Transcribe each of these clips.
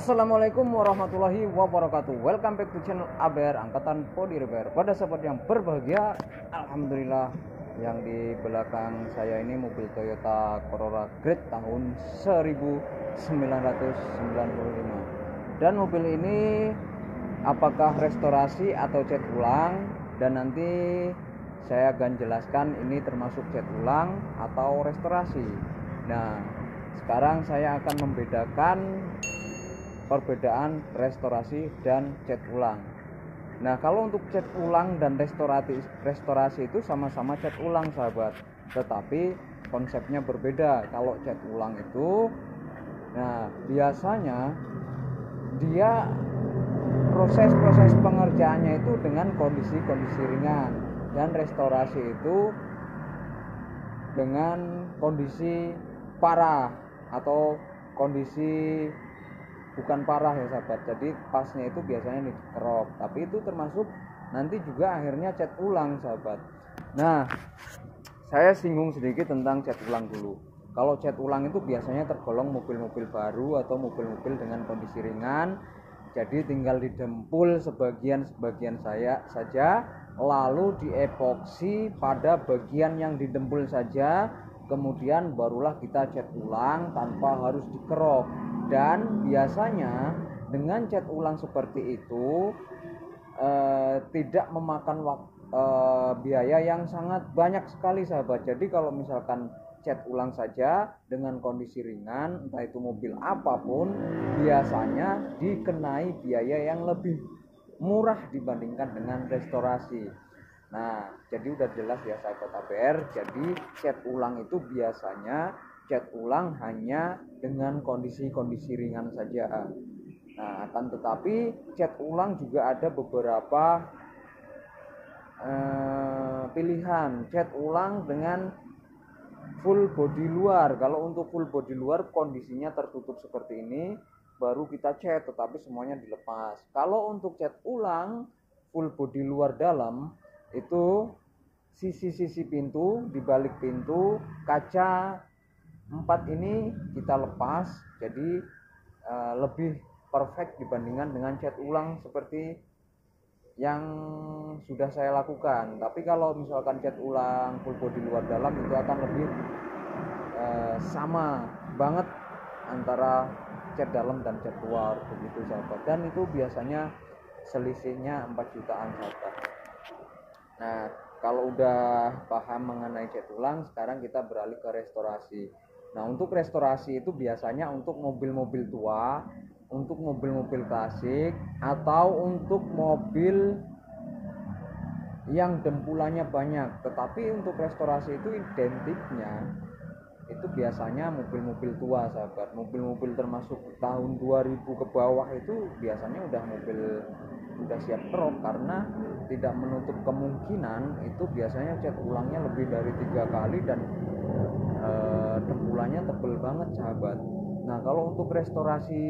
Assalamualaikum warahmatullahi wabarakatuh. Welcome back to channel ABR Angkatan Body Repair. Pada sahabat yang berbahagia, alhamdulillah yang di belakang saya ini mobil Toyota Corolla Great tahun 1995. Dan mobil ini apakah restorasi atau cat ulang, dan nanti saya akan jelaskan ini termasuk cat ulang atau restorasi. Nah, sekarang saya akan membedakan perbedaan restorasi dan cat ulang. Nah, kalau untuk cat ulang dan restorasi itu sama-sama cat ulang, sahabat, tetapi konsepnya berbeda. Kalau cat ulang itu, nah biasanya dia proses pengerjaannya itu dengan kondisi ringan, dan restorasi itu dengan kondisi parah atau kondisi bukan parah ya sahabat. Jadi pasnya itu biasanya dikerok, tapi itu termasuk nanti juga akhirnya cat ulang, sahabat. Nah, saya singgung sedikit tentang cat ulang dulu. Kalau cat ulang itu biasanya tergolong mobil-mobil baru atau mobil-mobil dengan kondisi ringan. Jadi tinggal didempul sebagian saja, lalu diepoksi pada bagian yang didempul saja, kemudian barulah kita cat ulang tanpa harus dikerok. Dan biasanya dengan cat ulang seperti itu tidak memakan biaya yang sangat banyak sekali, sahabat. Jadi kalau misalkan cat ulang saja dengan kondisi ringan, entah itu mobil apapun, biasanya dikenai biaya yang lebih murah dibandingkan dengan restorasi. Nah, jadi udah jelas ya sahabat ABR. Jadi cat ulang itu biasanya cat ulang hanya dengan kondisi ringan saja. Nah, akan tetapi cat ulang juga ada beberapa pilihan. Cat ulang dengan full body luar. Kalau untuk full body luar kondisinya tertutup seperti ini, baru kita cat, tetapi semuanya dilepas. Kalau untuk cat ulang full body luar dalam, itu sisi-sisi pintu, di balik pintu, kaca 4 ini kita lepas, jadi lebih perfect dibandingkan dengan cat ulang seperti yang sudah saya lakukan. Tapi kalau misalkan cat ulang full body luar dalam, itu akan lebih sama banget antara cat dalam dan cat luar, begitu sahabat. Dan itu biasanya selisihnya 4 jutaan, sahabat. Nah, kalau udah paham mengenai cat ulang, sekarang kita beralih ke restorasi. Nah, untuk restorasi itu biasanya untuk mobil-mobil tua, untuk mobil-mobil klasik, atau untuk mobil yang dempulannya banyak. Tetapi untuk restorasi itu identiknya itu biasanya mobil-mobil tua, sahabat. Mobil-mobil termasuk tahun 2000 ke bawah itu biasanya udah siap kerok, karena tidak menutup kemungkinan itu biasanya cat ulangnya lebih dari 3 kali dan dempulannya tebel banget, sahabat. Nah, kalau untuk restorasi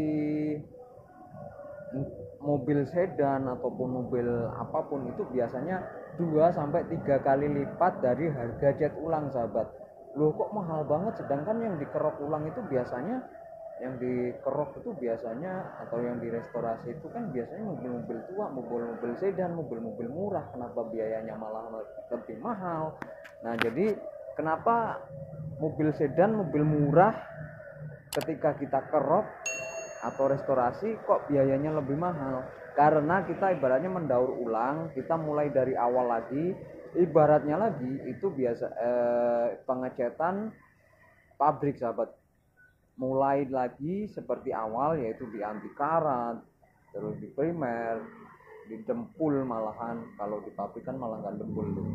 mobil sedan ataupun mobil apapun itu biasanya 2-3 kali lipat dari harga cat ulang, sahabat. Loh, kok mahal banget, sedangkan yang dikerok ulang itu biasanya, atau yang direstorasi itu kan biasanya mobil-mobil tua, mobil-mobil sedan, mobil-mobil murah. Kenapa biayanya malah lebih mahal? Nah, jadi kenapa mobil sedan, mobil murah ketika kita kerok atau restorasi kok biayanya lebih mahal? Karena kita ibaratnya mendaur ulang, kita mulai dari awal lagi. Ibaratnya lagi itu biasa pengecetan pabrik, sahabat. Mulai lagi seperti awal, yaitu di anti karat, terus di primer, didempul, malahan kalau di pabrik kan malah nggak dempul tuh.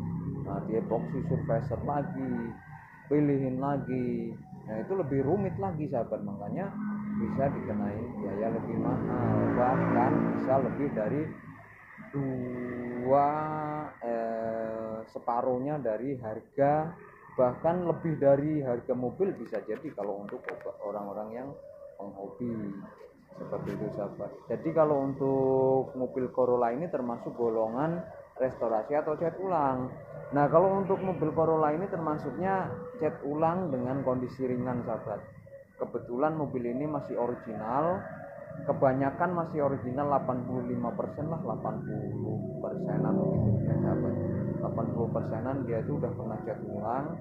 Nah, di epoxy surfacer lagi, pilihin lagi. Nah, itu lebih rumit lagi, sahabat. Makanya bisa dikenai biaya lebih mahal, bahkan bisa lebih dari separuhnya dari harga, bahkan lebih dari harga mobil bisa jadi kalau untuk orang-orang yang penghobi seperti itu, sahabat. Jadi kalau untuk mobil Corolla ini termasuk golongan restorasi atau cat ulang. Nah, kalau untuk mobil Corolla ini termasuknya cat ulang dengan kondisi ringan, sahabat. Kebetulan mobil ini masih original, kebanyakan masih original 85% lah, 80%-an gitu ya sahabat. 80%-an dia itu udah pernah cat ulang,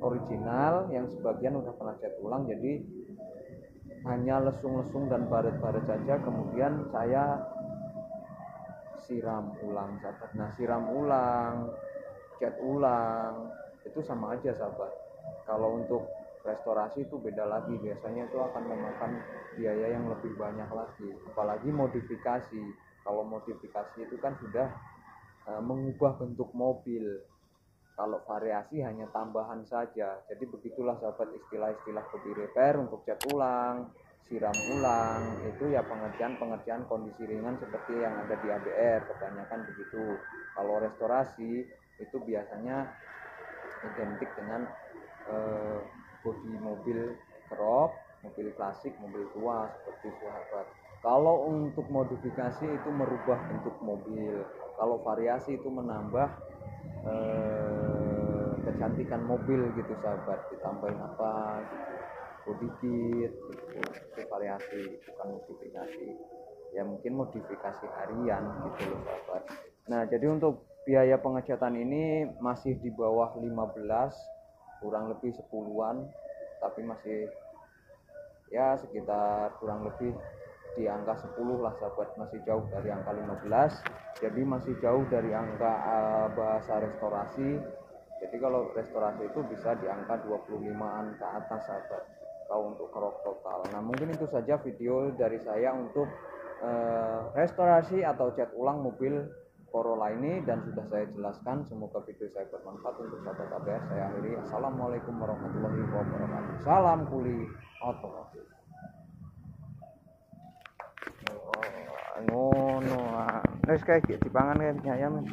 original, yang sebagian udah pernah cat ulang, jadi hanya lesung-lesung dan baret-baret saja, kemudian saya siram ulang sahabat. Nah, siram ulang, cat ulang itu sama aja sahabat. Kalau untuk restorasi itu beda lagi, biasanya itu akan memakan biaya yang lebih banyak lagi, apalagi modifikasi. Kalau modifikasi itu kan sudah mengubah bentuk mobil, kalau variasi hanya tambahan saja. Jadi begitulah sahabat istilah-istilah body repair untuk cat ulang, siram ulang, itu ya pengerjaan kondisi ringan seperti yang ada di ABR, kebanyakan begitu. Kalau restorasi itu biasanya identik dengan bodi mobil crop, mobil klasik, mobil tua seperti sahabat. Kalau untuk modifikasi itu merubah bentuk mobil, kalau variasi itu menambah kecantikan mobil gitu sahabat, ditambahin apa gitu, body kit gitu. Itu variasi, bukan modifikasi. Ya mungkin modifikasi harian gitu loh sahabat. Nah, jadi untuk biaya pengecatan ini masih di bawah 15, kurang lebih 10-an, tapi masih ya sekitar kurang lebih di angka 10 lah sahabat, masih jauh dari angka 15, jadi masih jauh dari angka bahasa restorasi. Jadi kalau restorasi itu bisa di angka 25-an ke atas sahabat kalau untuk crop total. Nah, mungkin itu saja video dari saya untuk restorasi atau cat ulang mobil Corolla ini, dan sudah saya jelaskan. Semoga video saya bermanfaat untuk sahabat ABR. Saya akhiri. Assalamualaikum warahmatullahi wabarakatuh. Salam kuli otomotif. Ngono, wis kayak dipangan kayak ayam.